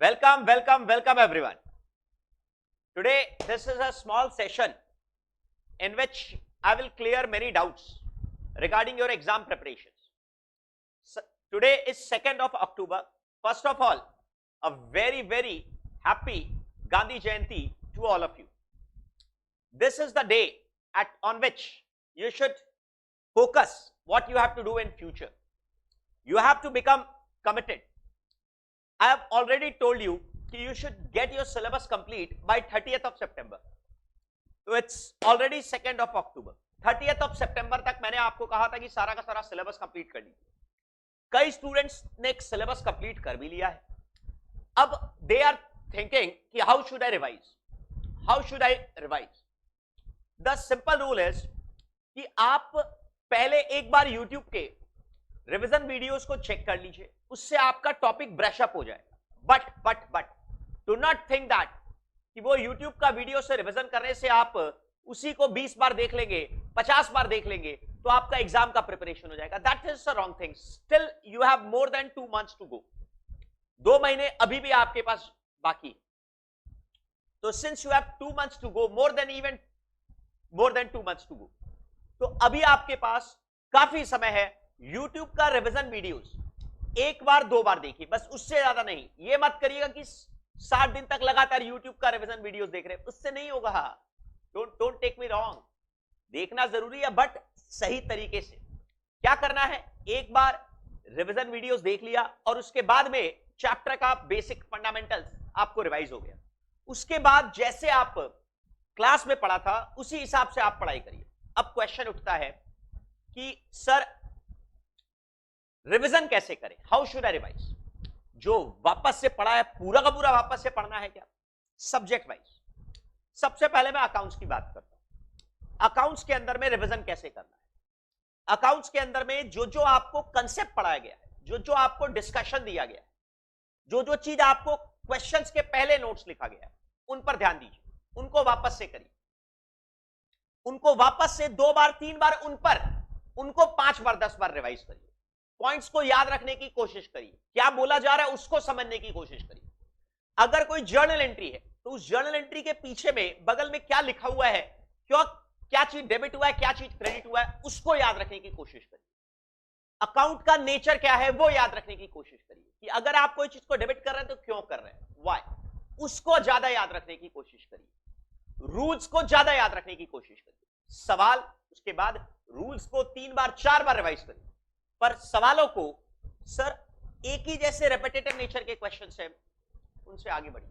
Welcome everyone. Today, this is a small session in which I will clear many doubts regarding your exam preparations. So, today is 2nd of October. First of all, a very happy Gandhi Jayanti to all of you. This is the day on which you should focus what you have to do in future. You have to become committed. I have already told you that you should get your syllabus complete by 30th of September. So it's already 2nd of October. 30th of September तक मैंने आपको कहा था कि सारा का सारा syllabus complete कर लीजिए. कई स्टूडेंट्स ने एक सिलेबस कंप्लीट कर भी लिया है. अब दे आर थिंकिंग कि how should I revise. The simple rule is कि आप पहले एक बार YouTube के रिवीजन वीडियोस को चेक कर लीजिए, उससे आपका टॉपिक ब्रश अप हो जाएगा. But do not think that कि वो YouTube का वीडियो से रिवीजन करने से आप उसी को 20 बार देख लेंगे, 50 बार देख लेंगे तो आपका एग्जाम का प्रिपरेशन हो जाएगा. That is the wrong thing. Still you have more than 2 months to go. 2 महीने अभी भी आपके पास बाकी. तो since you have 2 months to go, more than 2 months to go, तो अभी आपके पास काफी समय है. YouTube का रिवीजन वीडियोस एक बार 2 बार देखिए, बस उससे ज्यादा नहीं. ये मत करिएगा कि 60 दिन तक लगातार YouTube का रिवीजन वीडियोस देख रहे हैं, उससे नहीं होगा. डोंट टेक मी रॉन्ग, देखना जरूरी है बट सही तरीके से. क्या करना है, एक बार रिवीजन वीडियोस देख लिया और उसके बाद में चैप्टर का बेसिक फंडामेंटल्स आपको रिवाइज हो गया. उसके बाद जैसे आप क्लास में पढ़ा था उसी हिसाब से आप पढ़ाई करिए. अब क्वेश्चन उठता है कि सर रिवीजन कैसे करें, हाउ शुड आई रिवाइज. जो वापस से पढ़ा है पूरा का पूरा वापस से पढ़ना है क्या, सब्जेक्ट वाइज. सबसे पहले मैं अकाउंट्स की बात करता हूं. अकाउंट्स के अंदर में रिवीजन कैसे करना है. अकाउंट्स के अंदर में जो आपको कंसेप्ट पढ़ाया गया है, जो आपको डिस्कशन दिया गया है, जो चीज आपको क्वेश्चंस के पहले नोट्स लिखा गया है, उन पर ध्यान दीजिए. उनको वापस से करिए, उनको वापस से 2 बार 3 बार उनको 5 बार 10 बार रिवाइज करिए. पॉइंट्स को याद रखने की कोशिश करिए, क्या बोला जा रहा है उसको समझने की कोशिश करिए. अगर कोई जर्नल एंट्री है तो उस जर्नल एंट्री के पीछे में बगल में क्या लिखा हुआ है, क्या चीज डेबिट हुआ है, क्या चीज क्रेडिट हुआ है, उसको याद रखने की कोशिश करिए. अकाउंट का नेचर क्या है वो याद रखने की कोशिश करिए कि अगर आप कोई चीज को डेबिट कर रहे हैं तो क्यों कर रहे हैं, व्हाई, उसको ज्यादा याद रखने की कोशिश करिए. रूल्स को ज्यादा याद रखने की कोशिश करिए. सवाल, उसके बाद रूल्स को 3 बार 4 बार रिवाइज करिए. पर सवालों को सर एक ही जैसे रेपिटेटिव नेचर के क्वेश्चंस हैं उनसे आगे बढ़िए,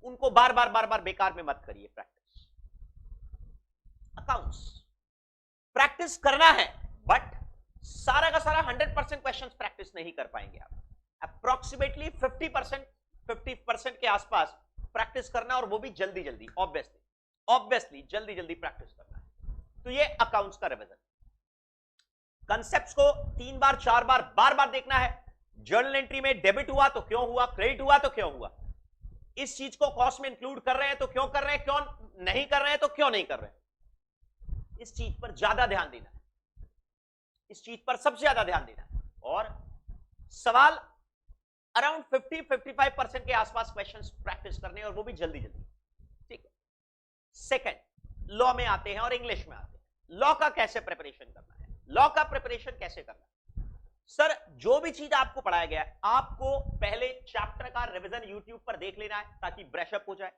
उनको बार बार बेकार में मत करिए. प्रैक्टिस, अकाउंट्स प्रैक्टिस करना है बट सारा का सारा 100% क्वेश्चंस प्रैक्टिस नहीं कर पाएंगे आप. अप्रोक्सीमेटली 50% के आसपास प्रैक्टिस करना, और वो भी जल्दी ऑब्वियसली जल्दी प्रैक्टिस करना है. तो ये अकाउंट्स का रिवीजन. कंसेप्ट्स को 3 बार 4 बार देखना है. जर्नल एंट्री में डेबिट हुआ तो क्यों हुआ, क्रेडिट हुआ तो क्यों हुआ, इस चीज को कॉस्ट में इंक्लूड कर रहे हैं तो क्यों कर रहे हैं, क्यों नहीं कर रहे हैं तो क्यों नहीं कर रहे हैं. इस चीज पर ज्यादा ध्यान देना है, इस चीज पर सबसे ज्यादा ध्यान देना है. और सवाल अराउंड 50-55% के आसपास क्वेश्चंस प्रैक्टिस करने, और वो भी जल्दी. ठीक है. सेकंड, लॉ में आते हैं और इंग्लिश में आते हैं. लॉ का कैसे प्रिपरेशन करना है, लॉ का प्रिपरेशन कैसे करना है. सर जो भी चीज आपको पढ़ाया गया है आपको पहले चैप्टर का रिवीजन YouTube पर देख लेना है ताकि ब्रश अप हो जाए.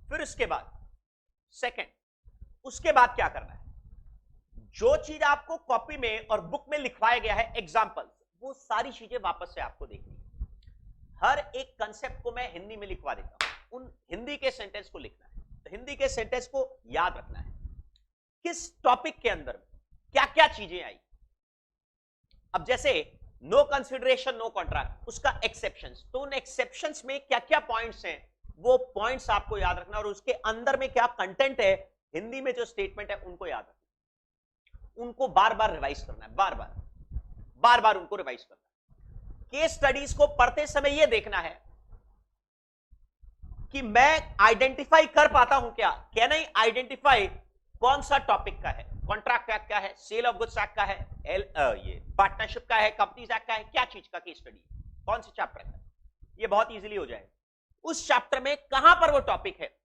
फिर उसके बाद उसके बाद क्या करना है, जो चीज आपको कॉपी में और बुक में लिखवाया गया है एग्जाम्पल, वो सारी चीजें वापस से आपको देखनी है. हर एक कंसेप्ट को मैं हिंदी में लिखवा देता हूं, उन हिंदी के सेंटेंस को लिखना है. तो हिंदी के सेंटेंस को याद रखना है, किस टॉपिक के अंदर क्या क्या चीजें आई. अब जैसे नो कंसिडरेशन नो कॉन्ट्रैक्ट, उसका एक्सेप्शंस, तो उन एक्सेप्शंस में क्या क्या पॉइंट्स हैं वो पॉइंट्स आपको याद रखना, और उसके अंदर में क्या कंटेंट है, हिंदी में जो स्टेटमेंट है उनको याद रखना. उनको बार बार रिवाइज करना है, बार बार उनको रिवाइज करना है. केस स्टडीज को पढ़ते समय यह देखना है कि मैं आइडेंटिफाई कर पाता हूं क्या, कैन आई आइडेंटिफाई कौन सा टॉपिक का है, कॉन्ट्रैक्ट एक्ट का है, सेल ऑफ गुड्स एक्ट का है, ये पार्टनरशिप का है, कंपनीज एक्ट का है, क्या चीज का केस स्टडी, कौन से चैप्टर का. ये बहुत इजीली हो जाएगा। उस चैप्टर में कहां पर वो टॉपिक है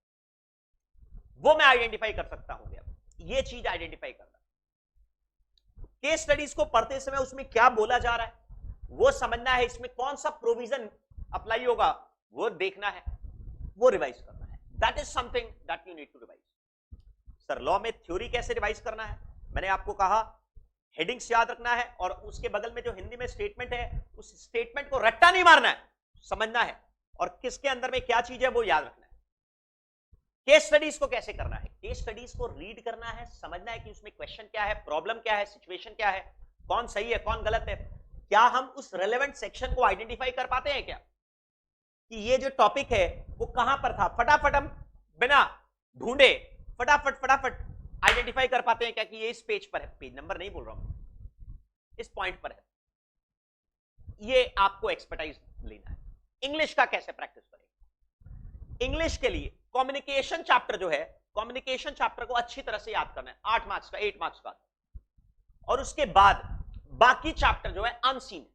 वो मैं आइडेंटिफाई कर सकता हूं। ये चीज आइडेंटिफाई करना, केस स्टडीज को पढ़ते समय उसमें क्या बोला जा रहा है वो समझना है, इसमें कौन सा प्रोविजन अप्लाई होगा वो देखना है, वो रिवाइज करना है। That is something that you need to revise. Sir law में थ्योरी कैसे रिवाइज करना है, मैंने आपको कहा हेडिंग्स याद रखना है और उसके बगल में जो हिंदी में स्टेटमेंट है उस स्टेटमेंट को रट्टा नहीं मारना है, समझना है और किसके अंदर में क्या चीज है वो याद रखना है। केस स्टडीज को कैसे करना है, केस स्टडीज को रीड करना है, समझना है कि उसमें क्वेश्चन क्या है, प्रॉब्लम क्या है, सिचुएशन क्या है, कौन सही है कौन गलत है। क्या हम उस रेलेवेंट सेक्शन को आइडेंटिफाई कर पाते हैं क्या कि ये जो टॉपिक है वो कहां पर था, फटाफट हम बिना ढूंढे फटाफट आइडेंटिफाई कर पाते हैं क्या कि ये इस पेज पर है, पेज नंबर नहीं बोल रहा हूं, इस पॉइंट पर है। ये आपको एक्सपर्टाइज लेना है। इंग्लिश का कैसे प्रैक्टिस करें, इंग्लिश के लिए कम्युनिकेशन चैप्टर जो है, कम्युनिकेशन चैप्टर को अच्छी तरह से याद करना है, 8 मार्क्स का 8 मार्क्स का, और उसके बाद बाकी चैप्टर जो है अनसीन,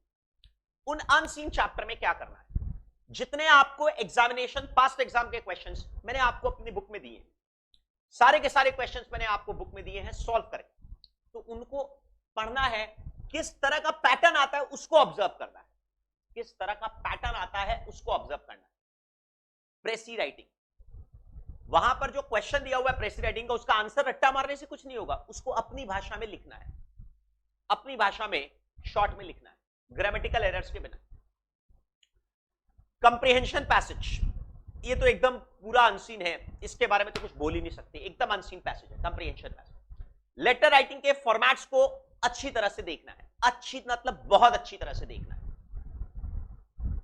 उन अनसीन चैप्टर में क्या करना है, जितने आपको एग्जामिनेशन पास्ट एग्जाम के क्वेश्चंस मैंने आपको अपनी बुक में दिए हैं, सारे के सारे क्वेश्चंस मैंने आपको बुक में दिए हैं, सॉल्व करें, तो उनको पढ़ना है, किस तरह का पैटर्न आता है उसको ऑब्जर्व करना है, किस तरह का पैटर्न आता है उसको ऑब्जर्व करना है। प्रेसी राइटिंग, वहां पर जो क्वेश्चन दिया हुआ है प्रेसी राइटिंग का, उसका आंसर रट्टा मारने से कुछ नहीं होगा, उसको अपनी भाषा में लिखना है, अपनी भाषा में शॉर्ट में लिखना है, ग्रामेटिकल एरर्स के बिना। कंप्रीहेंशन पैसेज, ये तो एकदम पूरा अनसीन है, इसके बारे में तो कुछ बोल ही नहीं सकते, एकदम अनसीन पैसेज है कंप्रीहेंशन पैसेज। लेटर राइटिंग के फॉर्मेट्स को अच्छी तरह से देखना है, अच्छी मतलब बहुत अच्छी तरह से देखना है,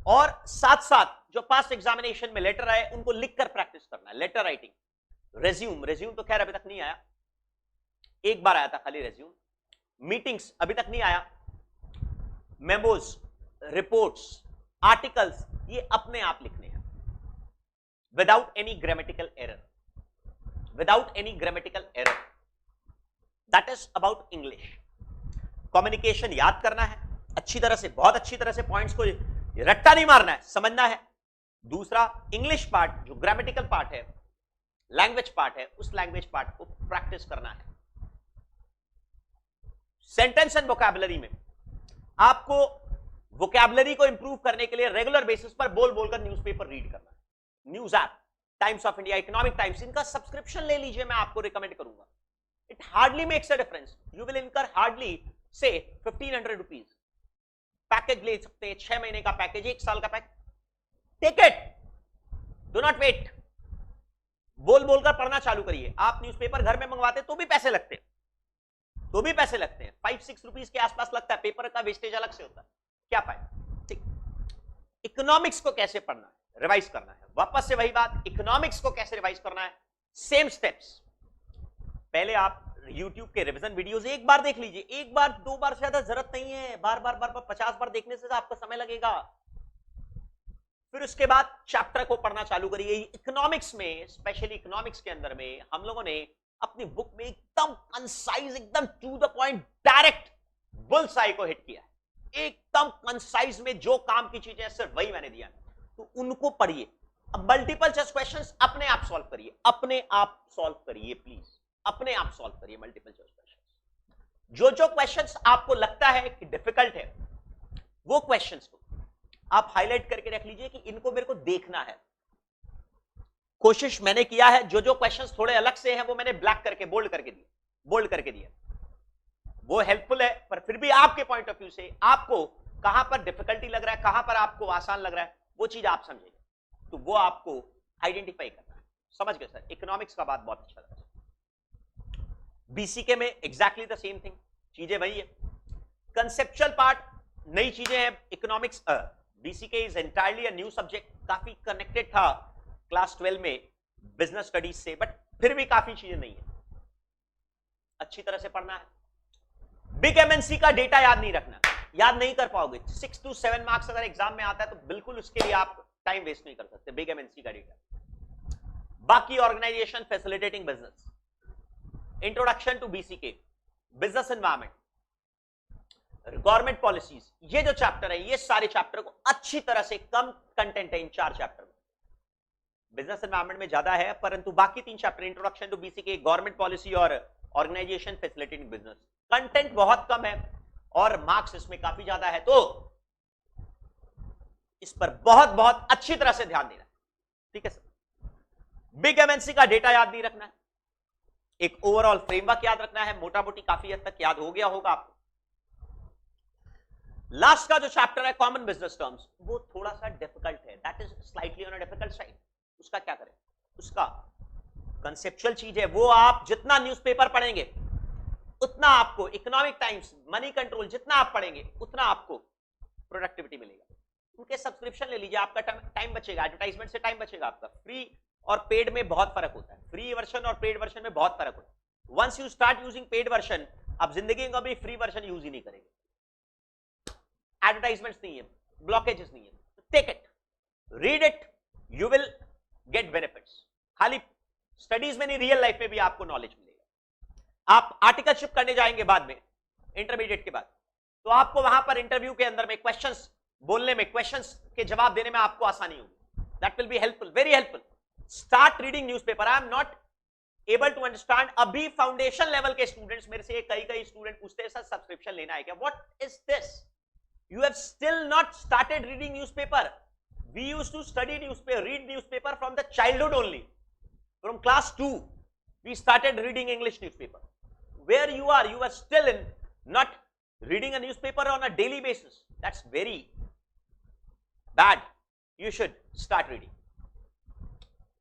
और साथ साथ जो पास्ट एग्जामिनेशन में लेटर आए उनको लिखकर प्रैक्टिस करना है। लेटर राइटिंग, रेज्यूम तो खैर अभी तक नहीं आया, एक बार आया था खाली रेज्यूम। मीटिंग्स अभी तक नहीं आया, मेमोज, रिपोर्ट्स, आर्टिकल्स, ये अपने आप लिखने हैं without any grammatical error, without any grammatical error. That is about English. Communication याद करना है अच्छी तरह से, बहुत अच्छी तरह से, पॉइंट्स को रट्टा नहीं मारना है, समझना है। दूसरा इंग्लिश पार्ट जो ग्रामेटिकल पार्ट है, लैंग्वेज पार्ट है, उस लैंग्वेज पार्ट को प्रैक्टिस करना है। सेंटेंस एंड वोकैबुलरी में आपको वोकैबुलरी को इंप्रूव करने के लिए रेगुलर बेसिस पर बोल बोलकर न्यूज़पेपर रीड करना है। News app, times of India, economic times, इनका सब्सक्रिप्शन ले लीजिए, मैं आपको रिकमेंड करूंगा। It hardly makes a difference, you will इनकर हार्डली से 1500 रुपीज। पैकेज ले सकते हैं, 6 महीने का पैकेज, 1 साल का package, take it, do not wait. बोल बोलकर पढ़ना चालू करिए। आप न्यूज़पेपर घर में मंगवाते तो भी पैसे लगते हैं, 5-6 रुपीज के आसपास लगता है, पेपर का वेस्टेज अलग से होता है, क्या फायदा। ठीक, इकोनॉमिक्स को कैसे पढ़ना है, रिवाइज करना है, वापस से वही बात, इकोनॉमिक्स को कैसे रिवाइज करना है, सेम स्टेप्स। पहले आप YouTube के रिवीजन वीडियोस एक बार देख लीजिए, एक बार 2 बार से ज्यादा जरूरत नहीं है, बार 50 बार देखने से आपका समय लगेगा। फिर उसके बाद चैप्टर को पढ़ना चालू करिए। इकोनॉमिक्स में, स्पेशली इकोनॉमिक्स के अंदर में हम लोगों ने अपनी बुक में एकदम कंसाइज, एकदम to the point, direct bullseye को हिट किया है। एकदम कंसाइज में जो काम की चीजें सिर्फ वही मैंने दिया, तो उनको पढ़िए। अब मल्टीपल चॉइस क्वेश्चंस अपने आप सॉल्व करिए, अपने आप सॉल्व करिए, प्लीज अपने आप सॉल्व करिए मल्टीपल चॉइस क्वेश्चंस। जो जो क्वेश्चंस आपको लगता है कि डिफिकल्ट है, वो क्वेश्चंस को आप हाईलाइट करके रख लीजिए कि इनको मेरे को देखना है। कोशिश मैंने किया है, जो जो क्वेश्चंस थोड़े अलग से हैं वो मैंने ब्लैक करके बोल्ड करके दिए, वो हेल्पफुल है। पर फिर भी आपके पॉइंट ऑफ व्यू से आपको कहां पर डिफिकल्टी लग रहा है, कहां पर आपको आसान लग रहा है, वो चीज आप समझेंगे, तो वो आपको आइडेंटिफाई करना है। समझ गए सर? इकोनॉमिक्स का बात बहुत अच्छा लगा। बीसीके में एग्जैक्टली द सेम थिंग, चीजें वही है। कंसेप्चुअल पार्ट नई चीजें हैं। Economics, BCK is entirely a new subject, काफी कनेक्टेड था क्लास 12 में बिजनेस स्टडीज से, बट फिर भी काफी चीजें नहीं है, अच्छी तरह से पढ़ना है। बिग एमएनसी का डेटा याद नहीं रखना, याद नहीं कर पाओगे। 6 to 7 मार्क्स अगर एग्जाम में आता है तो बिल्कुल उसके लिए आप टाइम वेस्ट नहीं कर सकते, बिग एमएनसी का डेटा। बाकी organisation facilitating business, introduction to BCK, business environment, government policies, ये जो चैप्टर है, ये सारे चैप्टर को अच्छी तरह से, कम कंटेंट है इन 4 चैप्टर में, बिजनेस एनवायरनमेंट में ज्यादा है, परंतु बाकी 3 chapter, introduction to BCK, government policy और ऑर्गेनाइजेशन फैसिलिटेटिंग बिजनेस, कंटेंट बहुत कम है और मार्क्स इसमें काफी ज्यादा है, तो इस पर बहुत बहुत अच्छी तरह से ध्यान देना। ठीक है सर। बिग एमएनसी का डेटा याद नहीं रखना है, एक ओवरऑल फ्रेमवर्क याद रखना है, मोटा मोटी काफी हद तक याद हो गया होगा आपको। लास्ट का जो चैप्टर है कॉमन बिजनेस टर्म्स, वो थोड़ा सा डिफिकल्ट है, that is slightly on a difficult side. उसका क्या करें, उसका कंसेप्चुअल चीज है, वो आप जितना न्यूज़पेपर पढ़ेंगे उतना आपको, इकोनॉमिक टाइम्स, मनी कंट्रोल, जितना आप पढ़ेंगे उतना आपको प्रोडक्टिविटी मिलेगा। उनके सब्सक्रिप्शन ले लीजिए, आपका टाइम बचेगा, एडवर्टाइजमेंट से टाइम बचेगा आपका। फ्री और पेड में बहुत फर्क होता है, फ्री वर्जन और पेड वर्जन में बहुत फर्क होता है। Once you start using paid version, आप जिंदगी में कभी फ्री वर्जन यूज ही नहीं करेंगे। एडवर्टाइजमेंट्स नहीं है, ब्लॉकेजेस नहीं है, take it, read it, you will get benefits. खाली स्टडीज में नहीं, रियल लाइफ में भी आपको नॉलेज मिलेगा। आप आर्टिकलशिप करने जाएंगे बाद में, इंटरमीडिएट के बाद, तो आपको वहां पर इंटरव्यू के अंदर में क्वेश्चंस बोलने में, क्वेश्चंस के जवाब देने में आपको आसानी होगी। That will be helpful, very helpful. Start reading newspaper. I am not able to understand, अभी फाउंडेशन लेवल के स्टूडेंट्स मेरे से, कई स्टूडेंट पूछते हैं सर सब्सक्रिप्शन लेना है क्या, what is this, you have still not started reading newspaper. We used to study newspaper, read newspaper from the childhood only. From class 2 we started reading English newspaper. Where you are still in not reading a newspaper on a daily basis. That's very bad. You should start reading.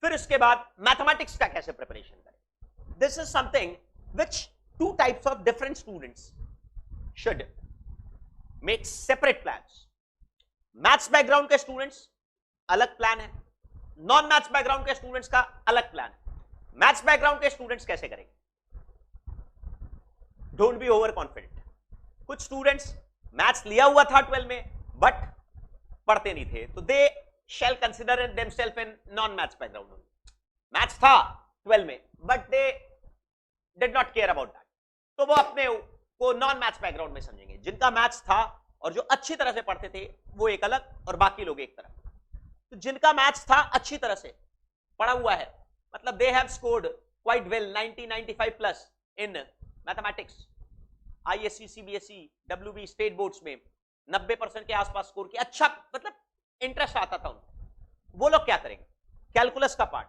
फिर इसके बाद mathematics का कैसे preparation करें, this is something which 2 types of different students should make separate plans. Maths background के students अलग plan है, non maths background के स्टूडेंट्स का अलग प्लान है। मैथ्स बैकग्राउंड के स्टूडेंट्स कैसे करेंगे, डोंट बी ओवर कॉन्फिडेंट। कुछ स्टूडेंट्स मैथ्स लिया हुआ था 12 में बट पढ़ते नहीं थे, तो they shall consider themselves in non maths background. Maths था 12 में but they did not care about that, तो वो अपने को नॉन मैथ्स बैकग्राउंड में समझेंगे। जिनका मैथ्स था और जो अच्छी तरह से पढ़ते थे वो एक अलग और बाकी लोग एक तरह। तो जिनका मैथ्स था अच्छी तरह से पढ़ा हुआ है, मतलब they have scored quite well 90-95 plus in mathematics, ISC, CBSE, WB, state boards में 90% के आसपास स्कोर किया, अच्छा मतलब इंटरेस्ट आता था उनको। वो लोग क्या करेंगे, कैलकुलस का पार्ट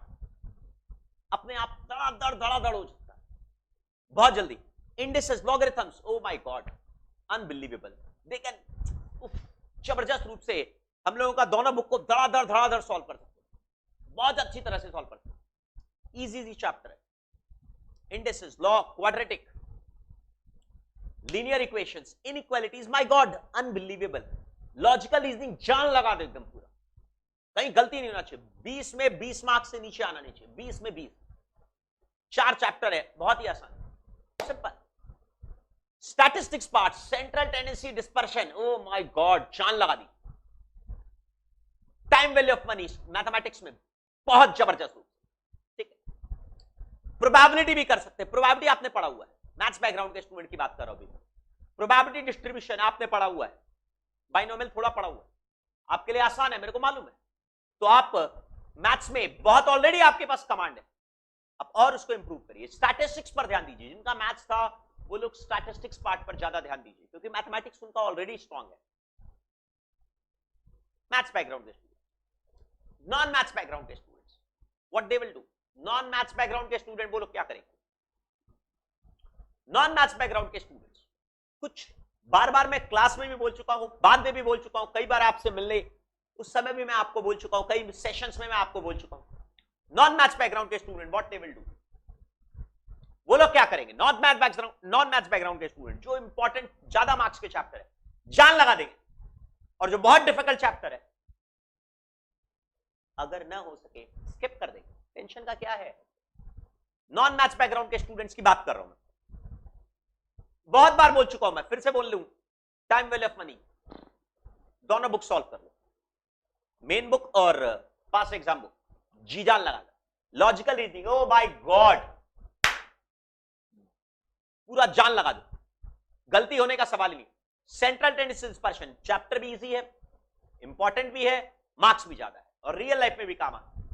अपने आप धड़ाधड़ हो जाता है बहुत जल्दी। Indices, logarithms, O my God, unbelievable, they can जबरदस्त रूप से हम लोगों का दोनों बुक को धड़ाधड़ सॉल्व कर सकते हैं, बहुत अच्छी तरह से सॉल्व कर सकते हैं। इजी चैप्टर है, indices, law, quadratic, linear equations, inequalities, my God unbelievable. Logical reasoning जान लगा दो एकदम पूरा, कहीं गलती नहीं होना चाहिए। 20 में 20 मार्क्स से नीचे आना नहीं चाहिए, 20 में 20। 4 चैप्टर है, बहुत ही आसान, simple. Statistics part, central tendency, dispersion, oh my god जान लगा दी। Time value of money mathematics में बहुत जबरदस्त हो, ठीक है। प्रोबेबिलिटी भी कर सकते हैं, प्रोबेबिलिटी आपने पढ़ा हुआ है, मैथ्स बैकग्राउंड के स्टूडेंट की बात कर रहा हूं अभी। प्रोबेबिलिटी डिस्ट्रीब्यूशन आपने पढ़ा हुआ है, बाइनोमियल थोड़ा पढ़ा हुआ है, आपके लिए आसान है, मेरे को मालूम है। तो आप मैथ्स में बहुत ऑलरेडी आपके पास कमांड है, अब और उसको इंप्रूव करिए। स्टैटिस्टिक्स पर ध्यान दीजिए, जिनका मैथ्स था वो लोग स्टैटिस्टिक्स पार्ट पर ज्यादा ध्यान दीजिए, क्योंकि मैथमेटिक्स उनका ऑलरेडी स्ट्रांग है। मैथ्स बैकग्राउंड के स्टूडेंट्स, नॉन मैथ्स बैकग्राउंड के students, what they will do, non maths background के स्टूडेंट वो लोग क्या करेंगे, नॉन मैथ्स बैकग्राउंड के स्टूडेंट्स, कुछ बार बार मैं क्लास में भी बोल चुका हूं, बाद में भी बोल चुका हूं, कई बार आपसे मिलने उस समय भी मैं आपको बोल चुका हूं, कई सेशंस में मैं आपको बोल चुका हूं। नॉन मैथ्स बैकग्राउंड के student what they will do, वो लोग क्या करेंगे, नॉन मैथ्स बैकग्राउंड के स्टूडेंट जो इंपॉर्टेंट ज्यादा मार्क्स के चैप्टर है जान लगा देंगे, और जो बहुत डिफिकल्ट चैप्टर है अगर ना हो सके स्किप कर देंगे, टेंशन का क्या है। नॉन मैथ्स बैकग्राउंड के स्टूडेंट्स की बात कर रहा हूं मैं, बहुत बार बोल चुका हूं मैं, फिर से बोल लूं, टाइम वैल्यू ऑफ मनी दोनों बुक सॉल्व कर लो, मेन बुक और पास एग्जाम बुक, जी जान लगा दो। Logical reasoning, O my God पूरा जान लगा दो, गलती होने का सवाल ही नहीं। सेंट्रल टेंडेंसी डिस्पर्शन चैप्टर भी इजी है, इंपॉर्टेंट भी है, मार्क्स भी ज्यादा है और रियल लाइफ में भी काम आता है।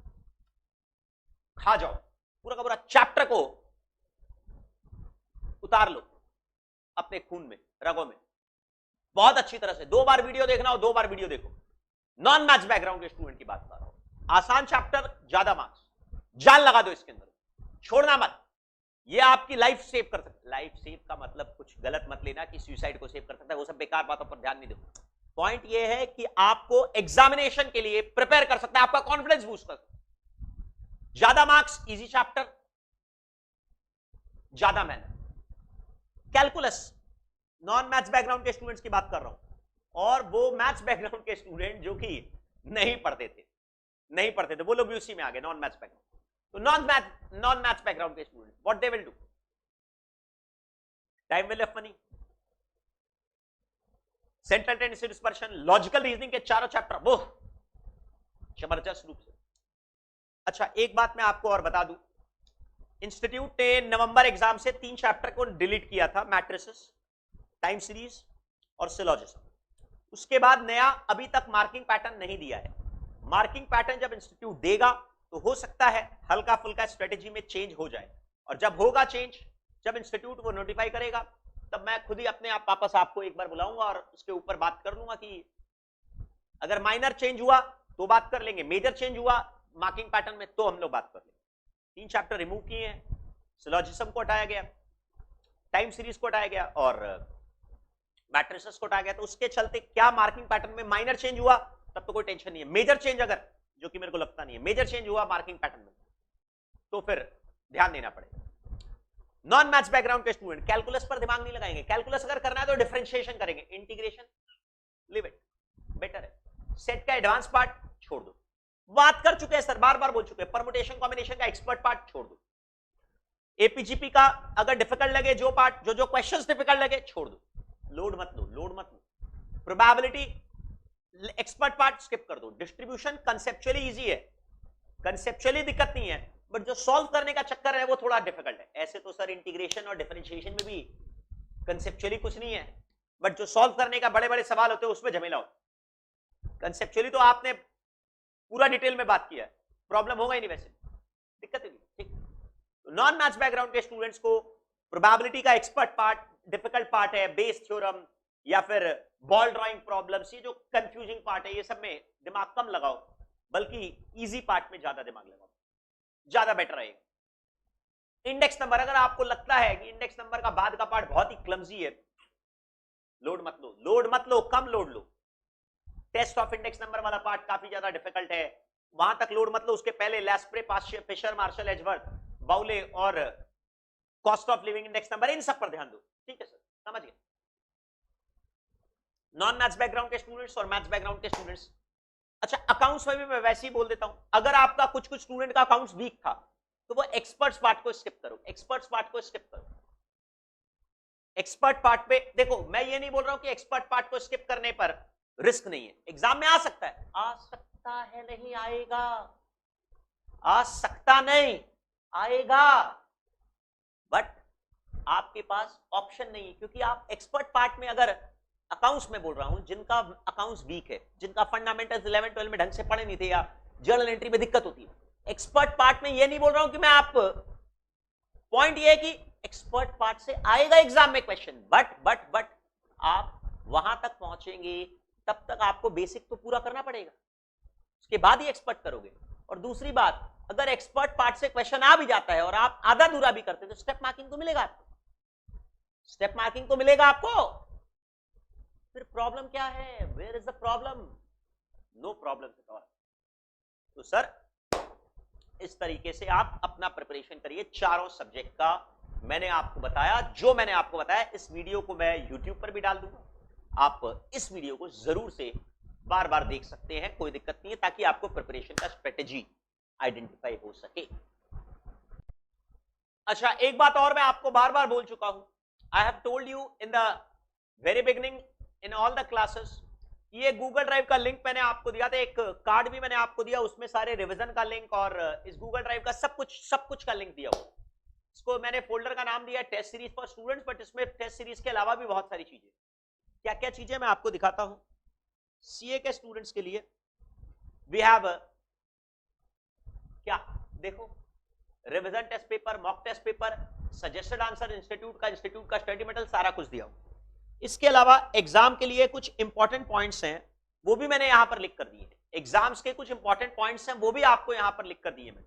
खा जाओ, पूरा का पूरा चैप्टर को उतार लो अपने खून में, रगों में, बहुत अच्छी तरह से। 2 बार वीडियो देखना हो 2 बार वीडियो देखो। नॉन मैथ्स बैकग्राउंड के स्टूडेंट की बात कर रहा हूं, आसान चैप्टर, ज्यादा मार्क्स, जान लगा दो इसके अंदर, छोड़ना मत। ये आपकी लाइफ सेव कर सकता है। लाइफ सेव का मतलब कुछ गलत मत लेना कि सुसाइड को सेव कर सकता है, वो सब बेकार बातों पर ध्यान नहीं दो। पॉइंट ये है कि आपको एग्जामिनेशन के लिए प्रिपेयर कर सकता है, आपका कॉन्फिडेंस बूस्ट कर सकता है। ज्यादा मार्क्स, इजी चैप्टर, ज्यादा मेहनत। कैलकुलस, नॉन मैथ्स बैकग्राउंड के स्टूडेंट्स की बात कर रहा हूं, और वो मैथ्स बैकग्राउंड के स्टूडेंट जो कि नहीं पढ़ते थे, वो लोग भी उसी में आ गए, नॉन मैथ्स बैकग्राउंड। तो नॉन मैथ्स बैकग्राउंड के student what they will do, time will of money, central tendency dispersion, logical reasoning के चारों चैप्टर वो जबरदस्त रूप से। अच्छा, एक बात मैं आपको और बता दूं, इंस्टीट्यूट ने नवंबर एग्जाम से 3 चैप्टर को डिलीट किया था, मैट्रिसेस, टाइम सीरीज और सिलॉजिज्म। उसके बाद नया अभी तक मार्किंग पैटर्न नहीं दिया है। मार्किंग पैटर्न जब इंस्टीट्यूट देगा तो हो सकता है हल्का फुल्का स्ट्रेटेजी में चेंज हो जाए, और जब होगा चेंज, जब इंस्टीट्यूट वो नोटिफाई करेगा, तब मैं खुद ही अपने आप वापस आपको एक बार बुलाऊंगा और उसके ऊपर बात कर लूंगा कि अगर माइनर चेंज हुआ तो बात कर लेंगे, मेजर चेंज हुआ मार्किंग पैटर्न में तो हम लोग बात कर लेंगे। 3 चैप्टर रिमूव किए हैं, सिलॉजिज्म को हटाया गया, टाइम सीरीज को हटाया गया और मैट्रिसेस को हटाया गया। तो उसके चलते क्या मार्किंग पैटर्न में माइनर चेंज हुआ तब तो कोई टेंशन नहीं है। मेजर चेंज अगर, जो कि मेरे को लगता नहीं है, मेजर चेंज हुआ मार्किंग पैटर्न में तो फिर ध्यान देना पड़ेगा। नॉन मैथ्स बैकग्राउंड के स्टूडेंट कैलकुलस पर दिमाग नहीं लगाएंगे। कैलकुलस अगर करना है तो डिफरेंशिएशन करेंगे, इंटीग्रेशन लिव इट, बेटर है। सेट का एडवांस पार्ट छोड़ दो, बात कर चुके हैं सर, बार बार बोल चुके हैं। परमुटेशन कॉम्बिनेशन का एक्सपर्ट पार्ट छोड़ दो। एपीजीपी का अगर डिफिकल्ट लगे, जो पार्ट, जो क्वेश्चंस डिफिकल्ट लगे छोड़ दो, लोड मत लो। प्रोबेबिलिटी एक्सपर्ट पार्ट स्किप कर दो। डिस्ट्रीब्यूशन कंसेप्चुअली इजी है, कंसेप्चुअली दिक्कत नहीं है, बट जो सॉल्व करने का चक्कर है वो थोड़ा डिफिकल्ट है। ऐसे तो सर इंटीग्रेशन और डिफरेंशिएशन में भी कंसेप्चुअली कुछ नहीं है, बट जो सॉल्व करने का बड़े बड़े सवाल होते हैं उसमें झमेला होता है। कंसेप्चुअली तो आपने पूरा डिटेल में बात किया है, प्रॉब्लम होगा ही नहीं, वैसे दिक्कत ही नहीं। ठीक, नॉन मैथ्स बैकग्राउंड के स्टूडेंट्स को प्रोबेबिलिटी का एक्सपर्ट पार्ट डिफिकल्ट पार्ट है, बेस थ्योरम या फिर बॉल ड्राइंग प्रॉब्लम्स, ये जो कंफ्यूजिंग पार्ट है, ये सब में दिमाग कम लगाओ, बल्कि इजी पार्ट में ज्यादा दिमाग लगाओ, ज्यादा बेटर रहेगा। इंडेक्स नंबर, अगर आपको लगता है कि इंडेक्स नंबर का बाद का पार्ट बहुत ही क्लमजी है, लोड मत लो, कम लोड लो। टेस्ट ऑफ इंडेक्स नंबर वाला पार्ट काफी ज्यादा डिफिकल्ट है, वहां तक लोड मत लो। उसके पहले Laspeyres, Fisher, martial, Edgeworth, Bowley और cost of living index number, इन सब पर ध्यान दो। ठीक है सर, समझ गए। नॉन मैथ्स बैकग्राउंड के स्टूडेंट्स और मैथ्स बैकग्राउंड के स्टूडेंट्स। अच्छा, अकाउंट्स में भी मैं वैसे ही बोल देता हूं, अगर आपका कुछ स्टूडेंट का अकाउंट्स वीक था तो वो एक्सपर्ट्स पार्ट को स्किप करो, एक्सपर्ट पार्ट पे देखो। मैं ये नहीं बोल रहा हूं कि एक्सपर्ट पार्ट को स्किप करने पर रिस्क नहीं है, एग्जाम में आ सकता है, नहीं आएगा, आ सकता नहीं आएगा, बट आपके पास ऑप्शन नहीं है, क्योंकि आप एक्सपर्ट पार्ट में, अगर अकाउंट्स में बोल रहा हूं, जिनका अकाउंट्स वीक है, जिनका फंडामेंटल्स 11 12 में ढंग से पढ़े नहीं थे या जर्नल एंट्री में दिक्कत होती है, एक्सपर्ट पार्ट में ये नहीं बोल रहा हूं कि मैं आप, पॉइंट ये है कि एक्सपर्ट पार्ट से आएगा एग्जाम में क्वेश्चन, बट आप वहां तक पहुंचेंगे तब तक आपको बेसिक तो पूरा करना पड़ेगा, उसके बाद ही एक्सपर्ट करोगे। और दूसरी बात, अगर एक्सपर्ट पार्ट से क्वेश्चन आ भी जाता है और आप आधा अधूरा भी करते तो स्टेप मार्किंग तो मिलेगा आपको, स्टेप मार्किंग तो मिलेगा आपको। फिर प्रॉब्लम क्या है, where is the problem? No problem at all. तो सर इस तरीके से आप अपना प्रिपरेशन करिए, चारों सब्जेक्ट का मैंने आपको बताया। जो मैंने आपको बताया इस वीडियो को मैं YouTube पर भी डाल दूंगा, आप इस वीडियो को जरूर से बार बार देख सकते हैं, कोई दिक्कत नहीं है, ताकि आपको प्रिपरेशन का स्ट्रेटेजी आइडेंटिफाई हो सके। अच्छा, एक बात और मैं आपको बार बार बोल चुका हूं, I have told you in the very beginning in all the classes, ये गूगल ड्राइव का लिंक मैंने आपको दिया था, एक कार्ड भी मैंने आपको दिया, उसमें सारे रिवीजन का लिंक और इस गूगल ड्राइव का सब कुछ का लिंक दिया हुआ। इसको मैंने फोल्डर का नाम दिया test series for students, but इसमें टेस्ट सीरीज के अलावा भी बहुत सारी चीजें, क्या क्या चीजें मैं आपको दिखाता हूं सीए के स्टूडेंट्स के लिए। वी हैव क्या देखो, revision test paper, mock test paper, suggested answer, institute का स्टडी मटेरियल, सारा कुछ दिया हूं। इसके अलावा एग्जाम के लिए कुछ इंपॉर्टेंट पॉइंट्स हैं, वो भी मैंने यहां पर लिख कर दिए हैं। एग्जाम्स के कुछ इंपॉर्टेंट पॉइंट्स हैं, वो भी आपको यहां पर लिख कर दिए मैंने,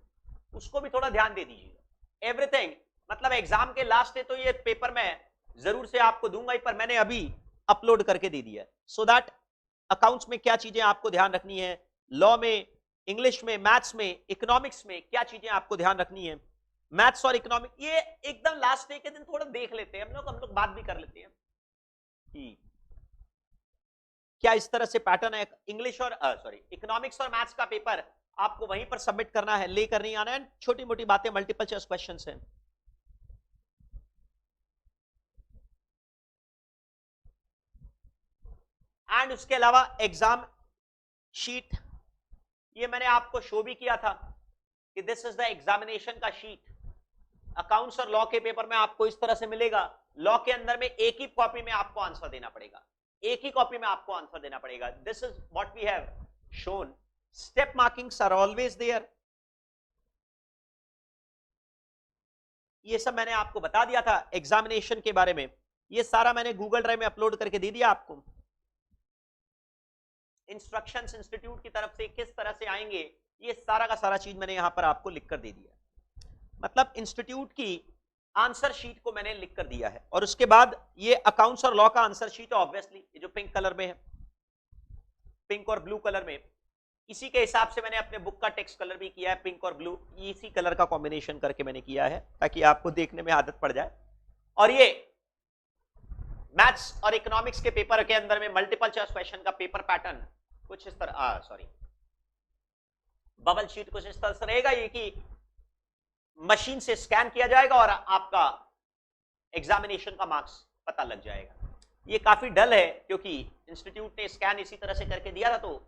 उसको भी थोड़ा ध्यान दे दीजिएगा। एवरीथिंग मतलब एग्जाम के लास्ट डे तो ये पेपर मैं जरूर से आपको दूंगा ही, पर मैंने अभी अपलोड करके दे दिया है, सो दैट अकाउंट्स में क्या चीजें आपको ध्यान रखनी है, लॉ में, इंग्लिश में, मैथ्स में, इकोनॉमिक्स में क्या चीजें आपको ध्यान रखनी है। मैथ्स और इकोनॉमिक ये एकदम लास्ट डे के दिन थोड़ा देख लेते हैं हम लोग बात भी कर लेते हैं कि क्या इस तरह से पैटर्न है। इंग्लिश और इकोनॉमिक्स और मैथ्स का पेपर आपको वहीं पर सबमिट करना है, लेकर नहीं आना है। छोटी मोटी बातें, मल्टीपल चॉइस क्वेश्चंस हैं। एंड उसके अलावा एग्जाम शीट, ये मैंने आपको शो भी किया था कि दिस इज द एग्जामिनेशन का शीट। अकाउंट्स और लॉ के पेपर में आपको इस तरह से मिलेगा। लॉ के अंदर में एक ही कॉपी में आपको आंसर देना पड़ेगा, एक ही कॉपी में आपको आंसर देना पड़ेगा। This is what we have shown. Step markings are always there. ये सब मैंने आपको बता दिया था एग्जामिनेशन के बारे में, ये सारा मैंने गूगल ड्राइव में अपलोड करके दे दिया आपको। इंस्ट्रक्शंस इंस्टीट्यूट की तरफ से किस तरह से आएंगे, ये सारा का सारा चीज मैंने यहां पर आपको लिख कर दे दिया। मतलब इंस्टीट्यूट की आंसर शीट को मैंने लिख कर दिया है। और उसके बाद ये अकाउंट्स और लॉ का आंसर शीट है, ऑब्वियसली ये जो पिंक कलर में है, पिंक और ब्लू कलर में, इसी के हिसाब से मैंने अपने बुक का टेक्स्ट कलर भी किया है, पिंक और ब्लू, इसी कलर का कॉम्बिनेशन करके मैंने किया है ताकि आपको देखने में आदत पड़ जाए। और ये मैथ्स और इकोनॉमिक्स के पेपर के अंदर में मल्टीपल चॉइस क्वेश्चन का पेपर पैटर्न कुछ इस तरह, बबल शीट कुछ इस तरह से रहेगा, ये कि मशीन से स्कैन किया जाएगा और आपका एग्जामिनेशन का मार्क्स पता लग जाएगा। ये काफी डल है क्योंकि इंस्टीट्यूट ने स्कैन इसी तरह से करके दिया था, तो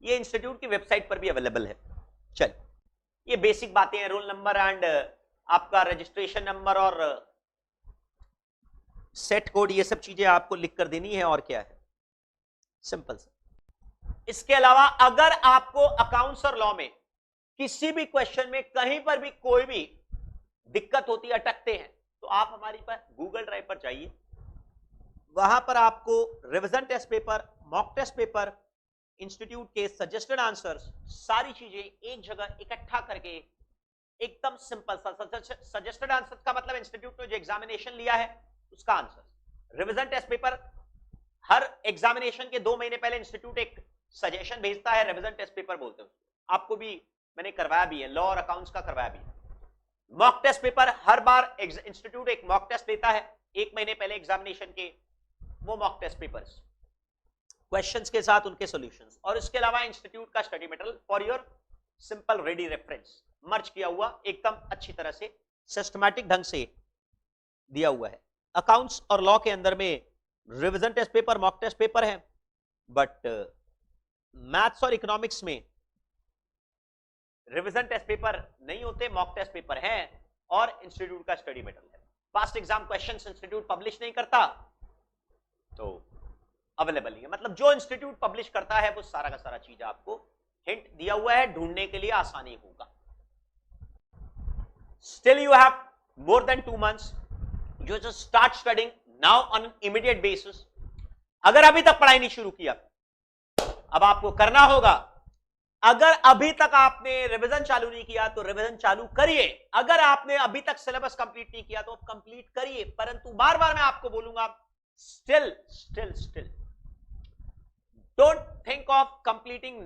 ये इंस्टीट्यूट की वेबसाइट पर भी अवेलेबल है। चल, ये बेसिक बातें हैं, रोल नंबर एंड आपका रजिस्ट्रेशन नंबर और सेट कोड, ये सब चीजें आपको लिख कर देनी है। और क्या है, सिंपल सा। इसके अलावा अगर आपको अकाउंट्स और लॉ में किसी भी क्वेश्चन में कहीं पर भी कोई भी दिक्कत होती है, अटकते हैं, तो आप हमारी पर गूगल ड्राइव पर जाइए, वहां पर आपको revision test paper, mock test paper, institute के सजेस्टेड आंसर्स, सारी चीजें एक जगह इकट्ठा करके एकदम सिंपल सा। सजेस्टेड आंसर्स का मतलब इंस्टीट्यूट ने जो एग्जामिनेशन लिया है उसका आंसर। रिवीजन टेस्ट पेपर, हर एग्जामिनेशन के 2 महीने पहले इंस्टीट्यूट एक सजेशन भेजता है, रिवीजन टेस्ट पेपर बोलते हैं। आपको भी मैंने करवाया भी है, लॉ और अकाउंट्स का करवाया भी है। मॉक टेस्ट पेपर, हर बार इंस्टीट्यूट एक मॉक टेस्ट देता है 1 महीने पहले एग्जामिनेशन के, वो मॉक टेस्ट पेपर्स क्वेश्चंस के साथ उनके सॉल्यूशंस। और इसके अलावा इंस्टीट्यूट का study material for your simple ready reference, merge किया हुआ एकदम अच्छी तरह से सिस्टमैटिक ढंग से दिया हुआ है। अकाउंट्स और लॉ के अंदर में revision test paper, mock test paper है, बट मैथ्स और इकोनॉमिक्स में रिवीजन टेस्ट पेपर नहीं होते, मॉक टेस्ट पेपर है और इंस्टीट्यूट का स्टडी मटेरियल है। Past exam questions institute publish नहीं करता तो अवेलेबल नहीं है। मतलब जो इंस्टीट्यूट पब्लिश करता है वो सारा का सारा चीज आपको हिंट दिया हुआ है, ढूंढने के लिए आसानी होगा। Still you have more than 2 months, you just start studying now on an immediate basis। अगर अभी तक पढ़ाई नहीं शुरू किया, अब आपको करना होगा। अगर अभी तक आपने रिवीजन चालू नहीं किया तो रिवीजन चालू करिए। अगर आपने अभी तक सिलेबस कंप्लीट नहीं किया तो अब कंप्लीट करिए। परंतु बार बार मैं आपको बोलूंगा, still don't think of completing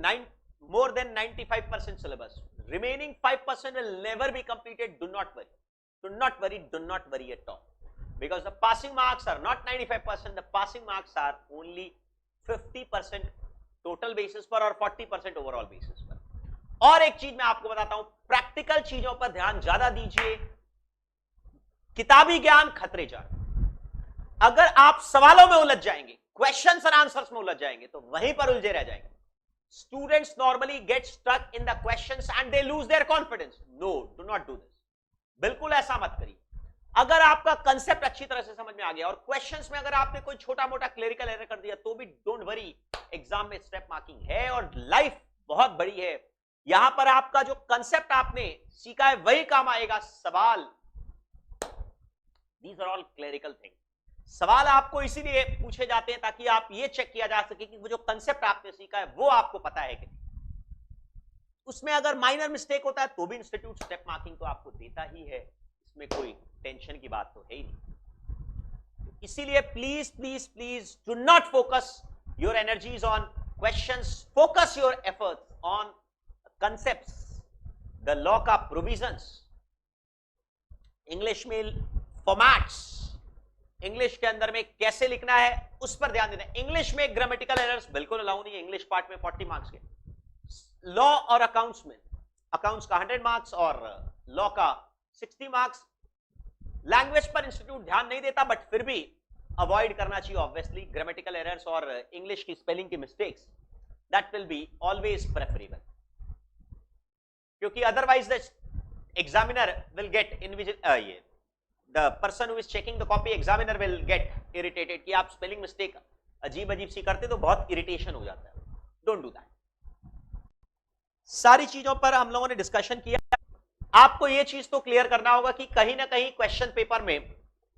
more than 95% syllabus. Remaining 5% will never be completed. Do not worry at all, because the passing marks are not 95%, the passing marks are only 50% total basis पर और 40% overall basis पर। और एक चीज मैं आपको बताता हूं, प्रैक्टिकल चीजों पर ध्यान ज्यादा दीजिए। किताबी ज्ञान खतरे जान। अगर आप सवालों में उलझ जाएंगे, क्वेश्चंस और आंसर्स में उलझ जाएंगे, तो वहीं पर उलझे रह जाएंगे। Students normally get stuck in the questions and they lose their confidence. No, do not do this. बिल्कुल ऐसा मत करिए। अगर आपका कंसेप्ट अच्छी तरह से समझ में आ गया और क्वेश्चंस में अगर आपने कोई छोटा मोटा क्लेरिकल एरर कर दिया तो भी डोंट वरी, एग्जाम में स्टेप मार्किंग है और लाइफ बहुत बड़ी है। यहां पर आपका जो कंसेप्ट आपने सीखा है वही काम आएगा। सवाल, these are all clerical thing. सवाल आपको इसीलिए पूछे जाते हैं ताकि आप ये चेक किया जा सके कि वो जो कंसेप्ट आपने सीखा है वो आपको पता है कि उसमें अगर माइनर मिस्टेक होता है तो भी इंस्टीट्यूट स्टेप मार्किंग तो आपको देता ही है, इसमें कोई टेंशन की बात तो है ही नहीं। इसीलिए please please please do not focus your energies on questions, focus your efforts on concepts, the law का provisions, इंग्लिश में फॉर्मेट्स, इंग्लिश के अंदर में कैसे लिखना है उस पर ध्यान देना। इंग्लिश में ग्रामेटिकल एरर्स बिल्कुल अलाउ नहीं है, इंग्लिश पार्ट में 40 मार्क्स के। लॉ और अकाउंट्स में, अकाउंट्स का 100 मार्क्स और लॉ का 60 मार्क्स। लैंग्वेज पर इंस्टीट्यूट ध्यान नहीं देता बट फिर भी अवॉइड करना चाहिए ऑब्वियसली ग्रामेटिकल एरर्स और इंग्लिश की स्पेलिंग की mistakes, that will be always preferable, क्योंकि otherwise the examiner will get the person who is checking the copy, examiner will get irritated कि आप स्पेलिंग मिस्टेक अजीब अजीब सी करते तो बहुत इरिटेशन हो जाता है। Don't do that. सारी चीजों पर हम लोगों ने डिस्कशन किया। आपको यह चीज तो क्लियर करना होगा कि कहीं ना कहीं क्वेश्चन पेपर में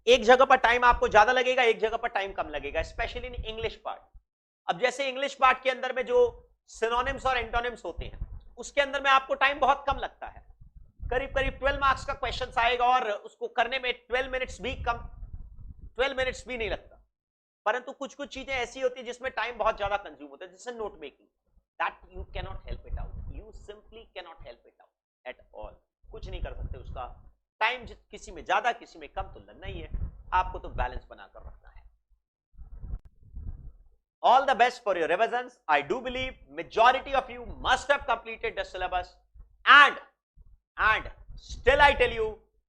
एक जगह पर टाइम आपको ज्यादा लगेगा, एक जगह पर टाइम कम लगेगा, स्पेशली इन इंग्लिश पार्ट। अब जैसे इंग्लिश पार्ट के अंदर में जो सिनोनिम्स और एंटोनिम्स होते हैं उसके अंदर में आपको टाइम बहुत कम लगता है, करीब करीब 12 मार्क्स का क्वेश्चन आएगा और उसको करने में 12 मिनट्स भी कम, 12 मिनट्स भी नहीं लगता। परंतु कुछ कुछ चीजें ऐसी होती है जिसमें टाइम बहुत ज्यादा कंज्यूम होता है, जैसे note making, that you can not help it out, you simply can not help it out at all, कुछ नहीं कर सकते। उसका टाइम किसी में ज्यादा किसी में कम तो लगना ही है, आपको तो बैलेंस बनाकर रखना है। All the best for your revisions. I do believe majority of you must have completed the syllabus and still I tell you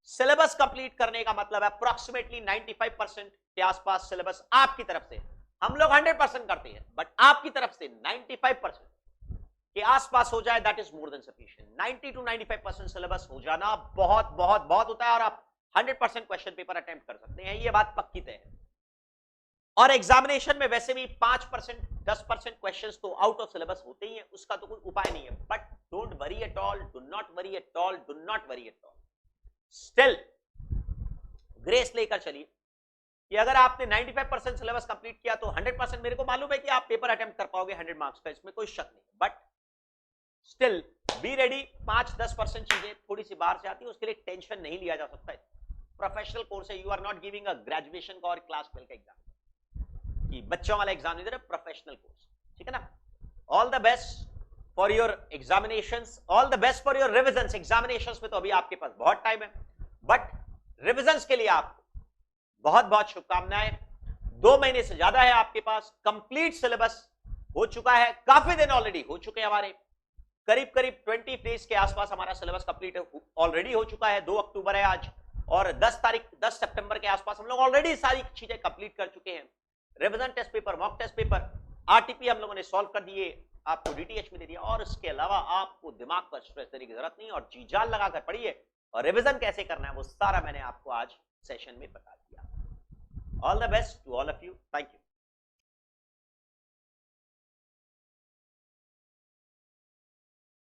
syllabus complete करने का मतलब है approximately 95% के आसपास syllabus आपकी तरफ से, हम लोग 100% करते हैं बट आपकी तरफ से 95% के आसपास हो जाए that is more than sufficient। 90 to 95% syllabus हो जाना बहुत बहुत बहुत होता है और आप 100% क्वेश्चन पेपर अटेम्प्ट कर सकते हैं, ये बात पक्की तय है। और एग्जामिनेशन में वैसे भी 5% 10% क्वेश्चंस तो आउट ऑफ सिलेबस होते ही हैं, उसका तो कोई उपाय नहीं है। But don't worry at all, do not worry at all, do not worry at all. Still grace लेकर चलिए कि अगर आपने 95% सिलेबस कंप्लीट किया तो 100% मेरे को मालूम है कि आप पेपर अटेम्प्ट कर पाओगे 100 मार्क्स का, इसमें कोई शक नहीं। बट स्टिल बी रेडी, 5-10% चीजें थोड़ी सी बाहर से आती है, उसके लिए टेंशन नहीं लिया जा सकता। प्रोफेशनल कोर्स है, you are not giving a graduation का और क्लास 12 का एग्जाम, बच्चों वाला एग्जाम नहीं दे रहे, प्रोफेशनल कोर्स, ठीक है ना। All the best for your examinations, all the best for your revisions. Examinations में तो अभी आपके पास बहुत टाइम है बट रिविजन्स के लिए आपको बहुत बहुत शुभकामनाएं। 2 महीने से ज्यादा है आपके पास, कंप्लीट सिलेबस हो चुका है, काफी दिन ऑलरेडी हो चुके हैं हमारे, करीब करीब 20 डेज के आसपास हमारा सिलेबस कंप्लीट ऑलरेडी हो चुका है। 2 अक्टूबर है आज और 10 सितंबर के आसपास हम लोग ऑलरेडी सारी चीजें कंप्लीट कर चुके हैं। Revision test paper, mock test paper, RTP हम लोगों ने सॉल्व कर दिए, आपको डीटीएच में दे दिया और इसके अलावा आपको दिमाग पर स्ट्रेस देने की जरूरत नहीं और जी जान लगाकर पढ़िए और रिवीजन कैसे करना है वो सारा मैंने आपको आज सेशन में बता दिया। All the best to all of you, thank you.